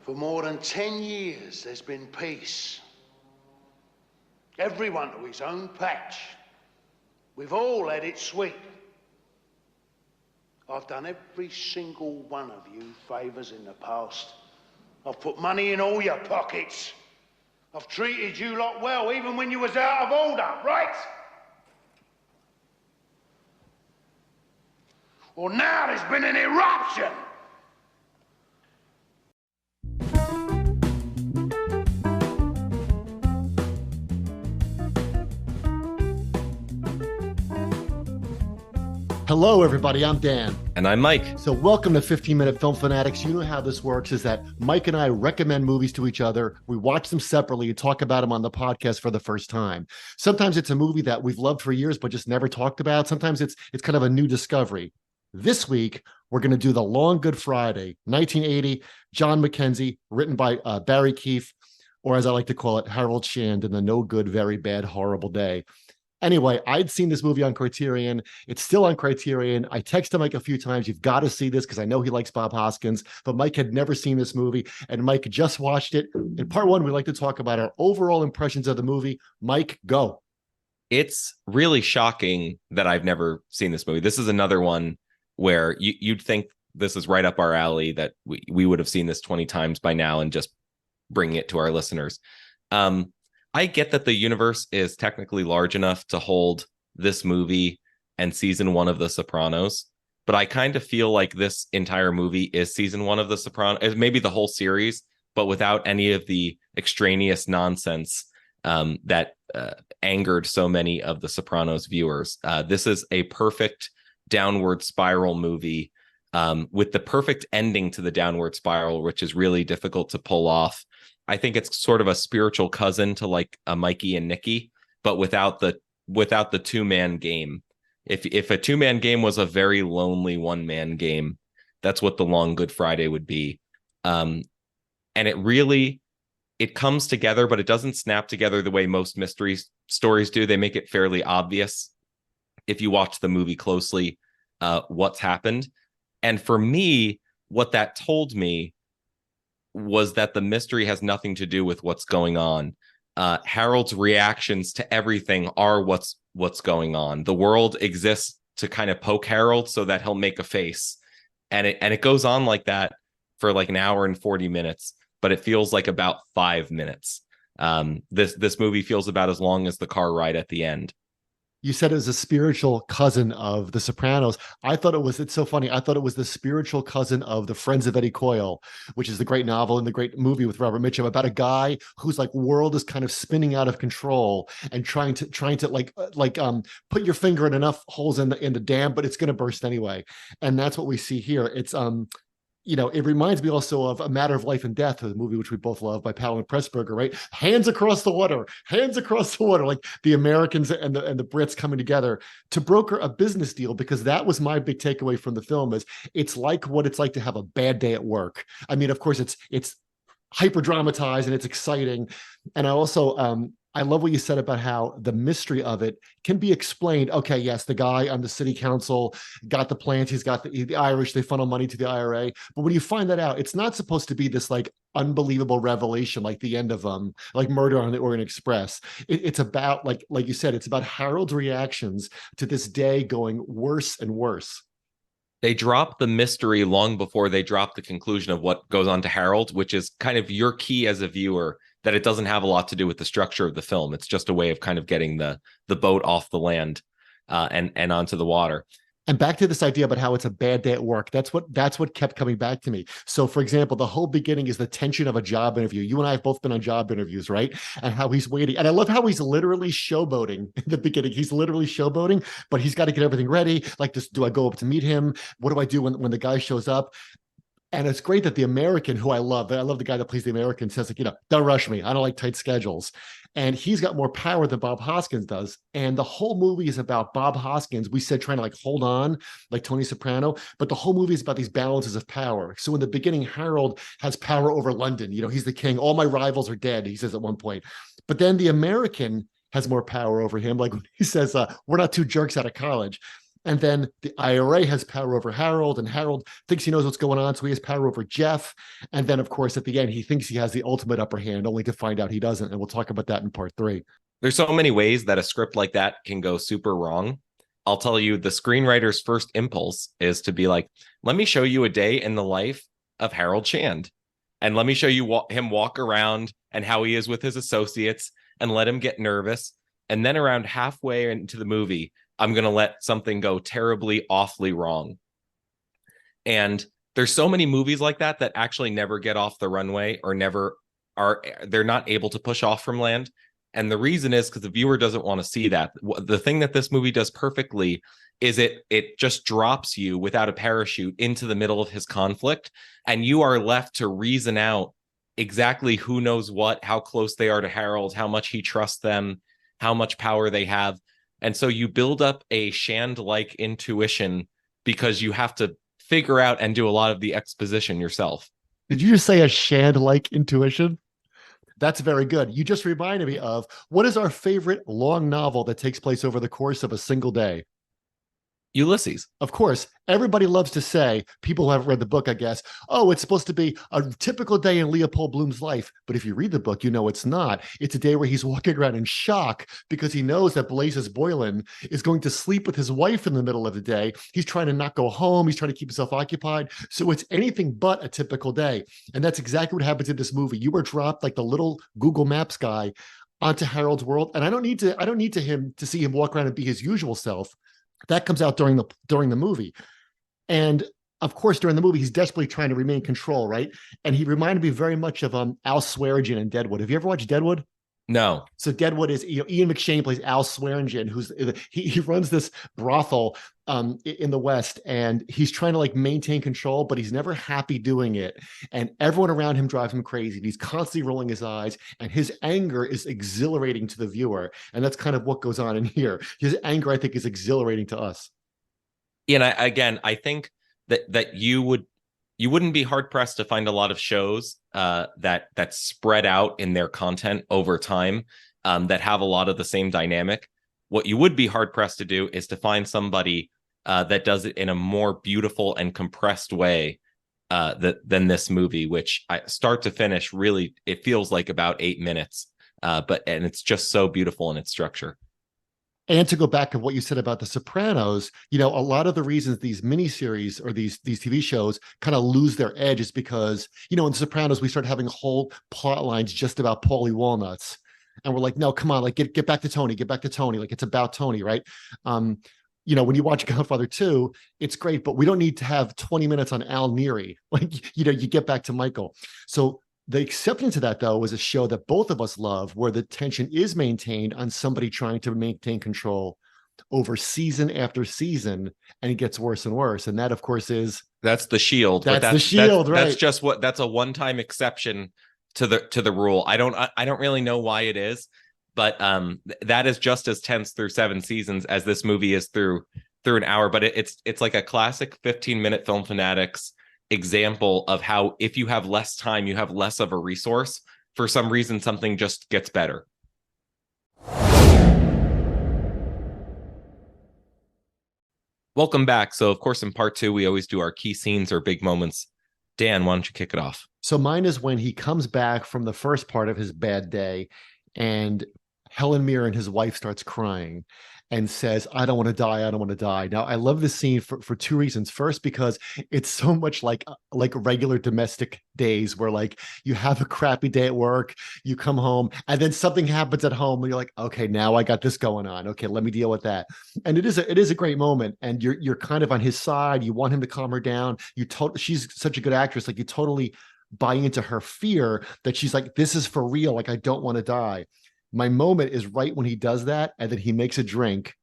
For more than 10 years, there's been peace. Everyone to his own patch. We've all had it sweet. I've done every single one of you favours in the past. I've put money in all your pockets. I've treated you lot well, even when you was out of order, right? Well, now there's been an eruption. Hello, everybody. I'm Dan. And I'm Mike. So welcome to 15-Minute Film Fanatics. You know how this works is that Mike and I recommend movies to each other. We watch them separately and talk about them on the podcast for the first time. Sometimes it's a movie that we've loved for years but just never talked about. Sometimes it's kind of a new discovery. This week, we're going to do The Long Good Friday, 1980, John Mackenzie, written by Barry Keefe, or as I like to call it, Harold Shand in The No Good, Very Bad, Horrible Day. Anyway, I'd seen this movie on Criterion. It's still on Criterion. I texted Mike a few times, you've got to see this because I know he likes Bob Hoskins, but Mike had never seen this movie, and Mike just watched it. In part one, we like to talk about our overall impressions of the movie. Mike, go. It's really shocking that I've never seen this movie. This is another one where you'd think this is right up our alley, that we would have seen this 20 times by now and just bringing it to our listeners. I get that the universe is technically large enough to hold this movie and season one of The Sopranos, but I kind of feel like this entire movie is season one of The Sopranos, maybe the whole series, but without any of the extraneous nonsense that angered so many of The Sopranos viewers. This is a perfect downward spiral movie with the perfect ending to the downward spiral, which is really difficult to pull off. I think it's sort of a spiritual cousin to like a Mikey and Nicky, but without the two-man game. If a two-man game was a very lonely one-man game, that's what The Long Good Friday would be. And it comes together, but it doesn't snap together the way most mystery stories do. They make it fairly obvious if you watch the movie closely, what's happened. And for me, what that told me was that the mystery has nothing to do with what's going on. Harold's reactions to everything are what's going on. The world exists to kind of poke Harold so that he'll make a face. And it goes on like that for like an hour and 40 minutes, but it feels like about 5 minutes. This movie feels about as long as the car ride at the end. You said it was a spiritual cousin of The Sopranos. It's so funny. I thought it was the spiritual cousin of The Friends of Eddie Coyle, which is the great novel and the great movie with Robert Mitchum about a guy whose like world is kind of spinning out of control and trying to like put your finger in enough holes in the dam, but it's going to burst anyway. And that's what we see here. It's it reminds me also of A Matter of Life and Death, the movie which we both love by Powell and Pressburger, right? Hands across the water, like the Americans and the Brits coming together to broker a business deal, because that was my big takeaway from the film is it's like what it's like to have a bad day at work. I mean, of course, it's hyper dramatized and it's exciting. And I also, I love what you said about how the mystery of it can be explained. Okay, yes, the guy on the city council got the plans. He's got the Irish, they funnel money to the IRA. But when you find that out, it's not supposed to be this like unbelievable revelation like the end of like Murder on the Orient Express. It's about, like you said, it's about Harold's reactions to this day going worse and worse. They drop the mystery long before they drop the conclusion of what goes on to Harold, which is kind of your key as a viewer, that it doesn't have a lot to do with the structure of the film. It's just a way of kind of getting the boat off the land and onto the water. And back to this idea about how it's a bad day at work. That's what kept coming back to me. So, for example, the whole beginning is the tension of a job interview. You and I have both been on job interviews, right? And how he's waiting. And I love how he's literally showboating in the beginning. He's literally showboating, but he's got to get everything ready. Like this, do I go up to meet him? What do I do when the guy shows up? And it's great that the American, who I love the guy that plays the American, says, like, don't rush me. I don't like tight schedules. And he's got more power than Bob Hoskins does. And the whole movie is about Bob Hoskins, we said, trying to like hold on like Tony Soprano. But the whole movie is about these balances of power. So in the beginning, Harold has power over London. He's the king. All my rivals are dead, he says at one point. But then the American has more power over him. Like he says, we're not two jerks out of college. And then the IRA has power over Harold, and Harold thinks he knows what's going on, so he has power over Jeff. And then, of course, at the end, he thinks he has the ultimate upper hand, only to find out he doesn't. And we'll talk about that in part 3. There's so many ways that a script like that can go super wrong. I'll tell you, the screenwriter's first impulse is to be like, let me show you a day in the life of Harold Shand. And let me show you him walk around and how he is with his associates, and let him get nervous. And then around halfway into the movie, I'm going to let something go terribly, awfully wrong. And there's so many movies like that that actually never get off the runway, or they're not able to push off from land. And the reason is because the viewer doesn't want to see that. The thing that this movie does perfectly is it just drops you without a parachute into the middle of his conflict, and you are left to reason out exactly who knows what, how close they are to Harold, how much he trusts them, how much power they have. And so you build up a Shand-like intuition because you have to figure out and do a lot of the exposition yourself. Did you just say a Shand-like intuition? That's very good. You just reminded me of, what is our favorite long novel that takes place over the course of a single day? Ulysses. Of course, everybody loves to say, people who haven't read the book, I guess, oh, it's supposed to be a typical day in Leopold Bloom's life. But if you read the book, you know it's not. It's a day where he's walking around in shock because he knows that Blazes Boylan is going to sleep with his wife in the middle of the day. He's trying to not go home. He's trying to keep himself occupied. So it's anything but a typical day. And that's exactly what happens in this movie. You were dropped like the little Google Maps guy onto Harold's world. And I don't need him to see him walk around and be his usual self. That comes out during the movie. And of course, during the movie, he's desperately trying to remain control, right? And he reminded me very much of Al Swearingen in Deadwood. Have you ever watched Deadwood? No. So Deadwood is, Ian McShane plays Al Swearingen, he runs this brothel in the West, and he's trying to like maintain control, but he's never happy doing it. And everyone around him drives him crazy. He's constantly rolling his eyes, and his anger is exhilarating to the viewer. And that's kind of what goes on in here. His anger, I think, is exhilarating to us. And I think that you wouldn't be hard pressed to find a lot of shows that spread out in their content over time, that have a lot of the same dynamic. What you would be hard pressed to do is to find somebody that does it in a more beautiful and compressed way than this movie, which start to finish, really, it feels like about 8 minutes, and it's just so beautiful in its structure. And to go back to what you said about The Sopranos, a lot of the reasons these miniseries or these TV shows kind of lose their edge is because, in The Sopranos, we started having whole plot lines just about Paulie Walnuts. And we're like, no, come on, like get back to Tony, like it's about Tony, right? When you watch Godfather 2, it's great, but we don't need to have 20 minutes on Al Neary. Like, you get back to Michael. So the exception to that, though, was a show that both of us love, where the tension is maintained on somebody trying to maintain control over season after season, and it gets worse and worse. And that, of course, that's The Shield. That's The Shield, right? That's a one-time exception to the rule. I don't really know why it is, but that is just as tense through 7 seasons as this movie is through an hour. But it's like a classic 15-minute Film Fanatics example of how, if you have less time, you have less of a resource. For some reason, something just gets better. Welcome back. So, of course, in part 2, we always do our key scenes or big moments. Dan, why don't you kick it off? So mine is when he comes back from the first part of his bad day, and Helen Mirren, his wife, starts crying and says, I don't want to die. I don't want to die. Now, I love this scene for 2 reasons. First, because it's so much like regular domestic days where like you have a crappy day at work, you come home, and then something happens at home and you're like, okay, now I got this going on. Okay, let me deal with that. And it is a great moment. And you're kind of on his side. You want him to calm her down. She's such a good actress. Like, you totally buy into her fear that she's like, this is for real. Like, I don't want to die. My moment is right when he does that, and then he makes a drink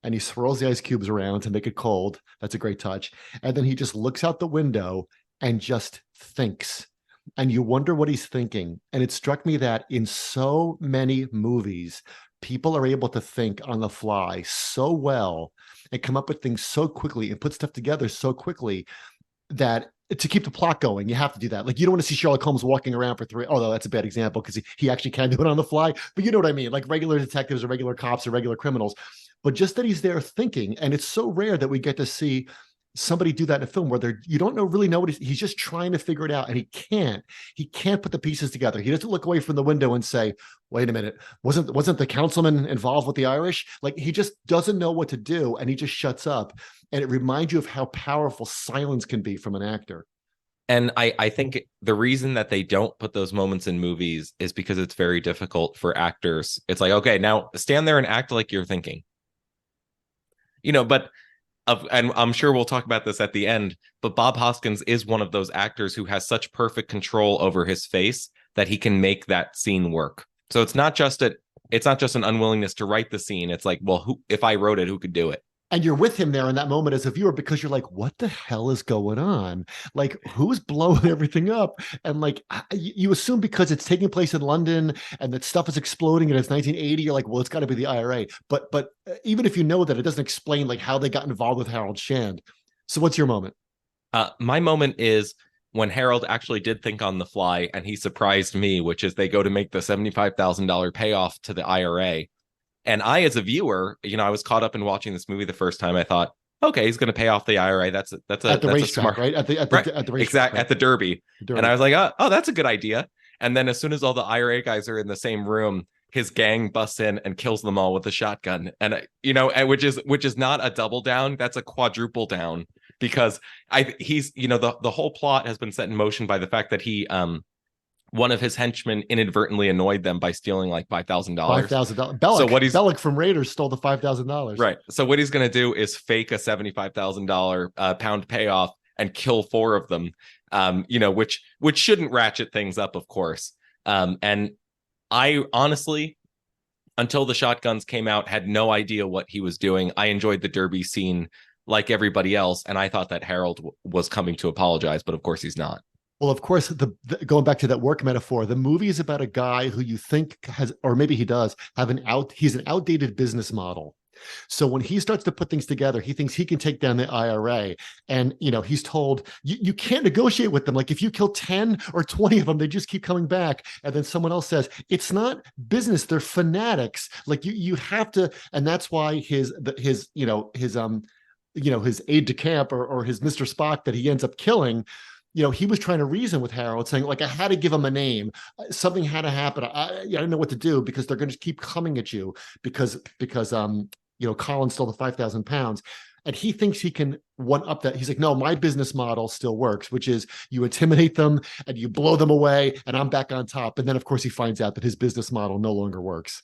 and he swirls the ice cubes around to make it cold. That's a great touch. And then he just looks out the window and just thinks. And you wonder what he's thinking. And it struck me that in so many movies, people are able to think on the fly so well and come up with things so quickly and put stuff together so quickly that to keep the plot going, you have to do that. Like, you don't want to see Sherlock Holmes walking around for 3. Although that's a bad example because he actually can do it on the fly. But you know what I mean? Like regular detectives or regular cops or regular criminals. but just that he's there thinking. And it's so rare that we get to see somebody do that in a film where you don't really know what he's just trying to figure it out, and he can't put the pieces together. He doesn't look away from the window and say, wait a minute, wasn't the councilman involved with the Irish? Like, he just doesn't know what to do, and he just shuts up. And it reminds you of how powerful silence can be from an actor. And I think the reason that they don't put those moments in movies is because it's very difficult for actors. It's like, okay, now stand there and act like you're thinking, but and I'm sure we'll talk about this at the end, but Bob Hoskins is one of those actors who has such perfect control over his face that he can make that scene work. So it's not just an unwillingness to write the scene. It's like, well, if I wrote it, who could do it? And you're with him there in that moment as a viewer, because you're like, what the hell is going on? Like, who's blowing everything up? And like, you assume because it's taking place in London and that stuff is exploding and it's 1980, you're like, well, it's got to be the IRA. But even if you know that, it doesn't explain like how they got involved with Harold Shand. So what's your moment? My moment is when Harold actually did think on the fly, and he surprised me, which is they go to make the $75,000 payoff to the IRA. And I, as a viewer, I was caught up in watching this movie the first time. I thought, okay, he's going to pay off the IRA. That's at the racetrack, right? At the racetrack, exactly, at the Derby. And I was like, oh, that's a good idea. And then as soon as all the IRA guys are in the same room, his gang busts in and kills them all with a shotgun. And which is not a double down, that's a quadruple down, because he's the whole plot has been set in motion by the fact that he one of his henchmen inadvertently annoyed them by stealing like $5,000. $5,000. Bellick from Raiders stole the $5,000. Right. So what he's going to do is fake a $75,000 pound payoff and kill 4 of them. Which shouldn't ratchet things up, of course. And I honestly, until the shotguns came out, had no idea what he was doing. I enjoyed the Derby scene like everybody else, and I thought that Harold was coming to apologize, but of course he's not. Well, of course, going back to that work metaphor, the movie is about a guy who you think has, or maybe he does, he's an outdated business model. So when he starts to put things together, he thinks he can take down the IRA. And, he's told, you can't negotiate with them. Like, if you kill 10 or 20 of them, they just keep coming back. And then someone else says, it's not business, they're fanatics. Like, you have to, and that's why his aide de camp or his Mr. Spock that he ends up killing, he was trying to reason with Harold, saying, like, I had to give him a name. Something had to happen. I didn't know what to do, because they're going to keep coming at you because Colin stole the 5,000 pounds. And he thinks he can one up that. He's like, no, my business model still works, which is you intimidate them and you blow them away and I'm back on top. And then, of course, he finds out that his business model no longer works.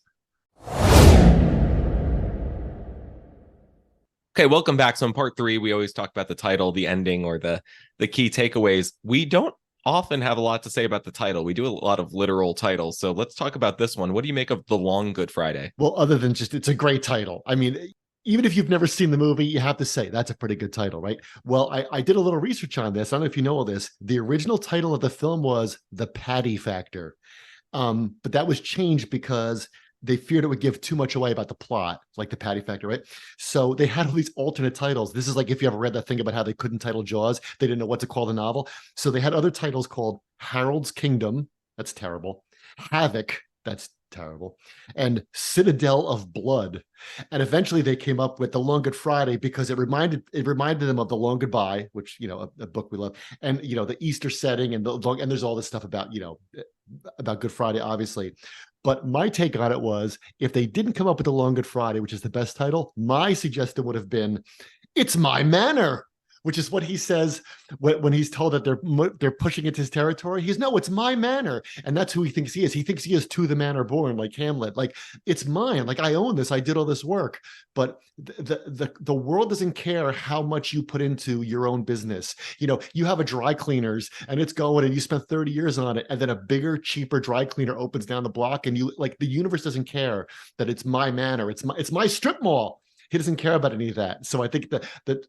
Okay, welcome back. So in part 3, we always talk about the title, the ending, or the key takeaways. We don't often have a lot to say about the title. We do a lot of literal titles. So let's talk about this one. What do you make of The Long Good Friday? Well, other than just, it's a great title. I mean, even if you've never seen the movie, you have to say that's a pretty good title, right? Well, I did a little research on this. I don't know if you know all this. The original title of the film was The Paddy Factor. But that was changed because they feared it would give too much away about the plot, like the Paddy Factor, right? So they had all these alternate titles. This is like if you ever read that thing about how they couldn't title Jaws, they didn't know what to call the novel. So they had other titles called Harold's Kingdom, that's terrible, Havoc, that's terrible, and Citadel of Blood. And eventually they came up with The Long Good Friday because it reminded them of The Long Goodbye, which, a book we love, and the Easter setting, and there's all this stuff about about Good Friday, obviously. But my take on it was, if they didn't come up with The Long Good Friday, which is the best title, my suggestion would have been, It's My Manor, which is what he says when he's told that they're pushing into his territory. He's, no, it's my manor. And that's who he thinks he is. He thinks he is to the manor born, like Hamlet. Like, it's mine. Like, I own this. I did all this work. But the world doesn't care how much you put into your own business. You have a dry cleaners and it's going, and you spent 30 years on it. And then a bigger, cheaper dry cleaner opens down the block, and the universe doesn't care that it's my manor. It's my strip mall. He doesn't care about any of that. So I think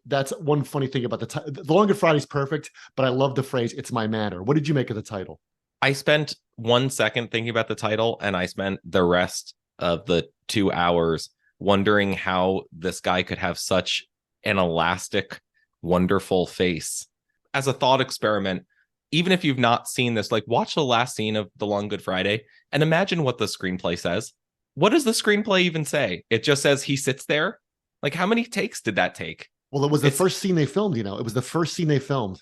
that's one funny thing about The Long Good Friday is perfect, but I love the phrase, it's my manor. What did you make of the title? I spent 1 second thinking about the title, and I spent the rest of the 2 hours wondering how this guy could have such an elastic, wonderful face. As a thought experiment, even if you've not seen this, like, watch the last scene of The Long Good Friday and imagine what the screenplay says. what does the screenplay even say? It just says he sits there. Like, how many takes did that take? Well, it was the first scene they filmed, it was the first scene they filmed.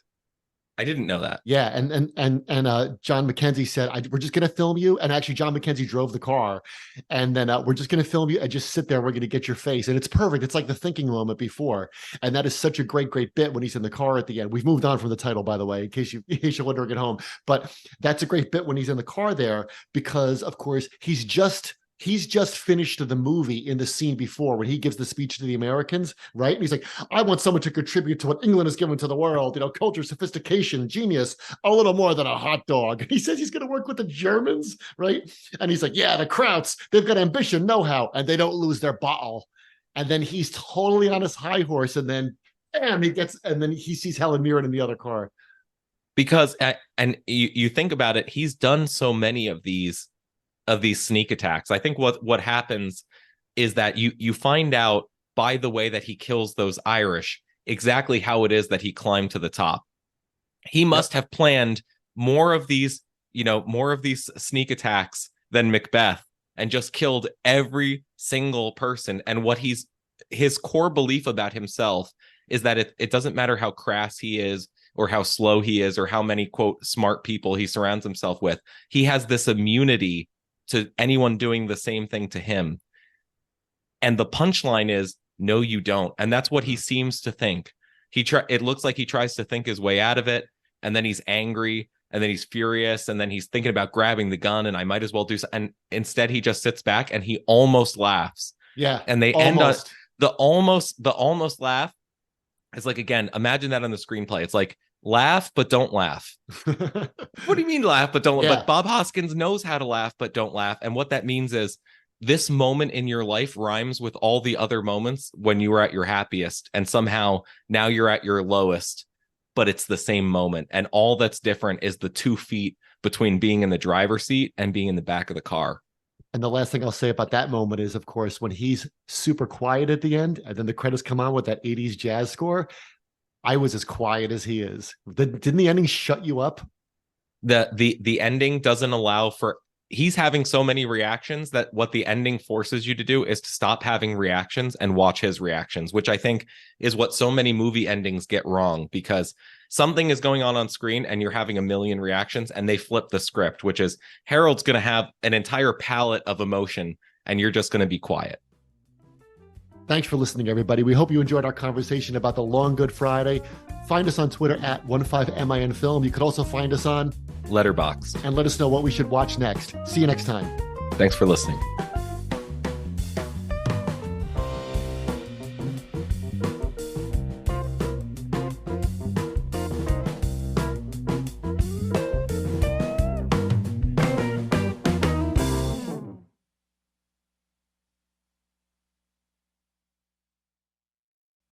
I didn't know that. Yeah, and John Mackenzie said, "We're just going to film you." And actually, John Mackenzie drove the car, and then we're just going to film you and just sit there. We're going to get your face, and it's perfect. It's like the thinking moment before, and that is such a great bit when he's in the car at the end. We've moved on from the title, by the way, in case you're wondering at home. But that's a great bit when he's in the car there, because of course he's just finished the movie in the scene before when he gives the speech to the Americans, right? And he's like, I want someone to contribute to what England has given to the world, culture, sophistication, genius, a little more than a hot dog. And he says he's going to work with the Germans, right? And he's like, yeah, the Krauts, they've got ambition, know-how, and they don't lose their bottle. And then he's totally on his high horse, and then, bam, and then he sees Helen Mirren in the other car. Because, and you think about it, he's done so many of these sneak attacks. I think what happens is that you find out by the way that he kills those Irish exactly how it is that he climbed to the top. He must have planned more of these sneak attacks than Macbeth, and just killed every single person. And what his core belief about himself is that it doesn't matter how crass he is, or how slow he is, or how many, quote, smart people he surrounds himself with. He has this immunity to anyone doing the same thing to him. And the punchline is, no, you don't. And that's what he seems to think. It looks like he tries to think his way out of it, and then he's angry, and then he's furious, and then he's thinking about grabbing the gun, and I might as well do so. And instead he just sits back and he almost laughs. Yeah. And they end on the almost laugh. It's like, again, imagine that on the screenplay. It's like, laugh, but don't laugh. What do you mean laugh, but don't laugh? Yeah. But Bob Hoskins knows how to laugh, but don't laugh. And what that means is this moment in your life rhymes with all the other moments when you were at your happiest. And somehow now you're at your lowest, but it's the same moment. And all that's different is the 2 feet between being in the driver's seat and being in the back of the car. And the last thing I'll say about that moment is, of course, when he's super quiet at the end, and then the credits come on with that 80s jazz score. I was as quiet as he is. Didn't the ending shut you up? The ending doesn't allow for, he's having so many reactions that what the ending forces you to do is to stop having reactions and watch his reactions, which I think is what so many movie endings get wrong, because something is going on screen and you're having a million reactions, and they flip the script, which is Harold's going to have an entire palette of emotion and you're just going to be quiet. Thanks for listening, everybody. We hope you enjoyed our conversation about the Long Good Friday. Find us on Twitter at 15MINFilm. You could also find us on Letterboxd. And let us know what we should watch next. See you next time. Thanks for listening.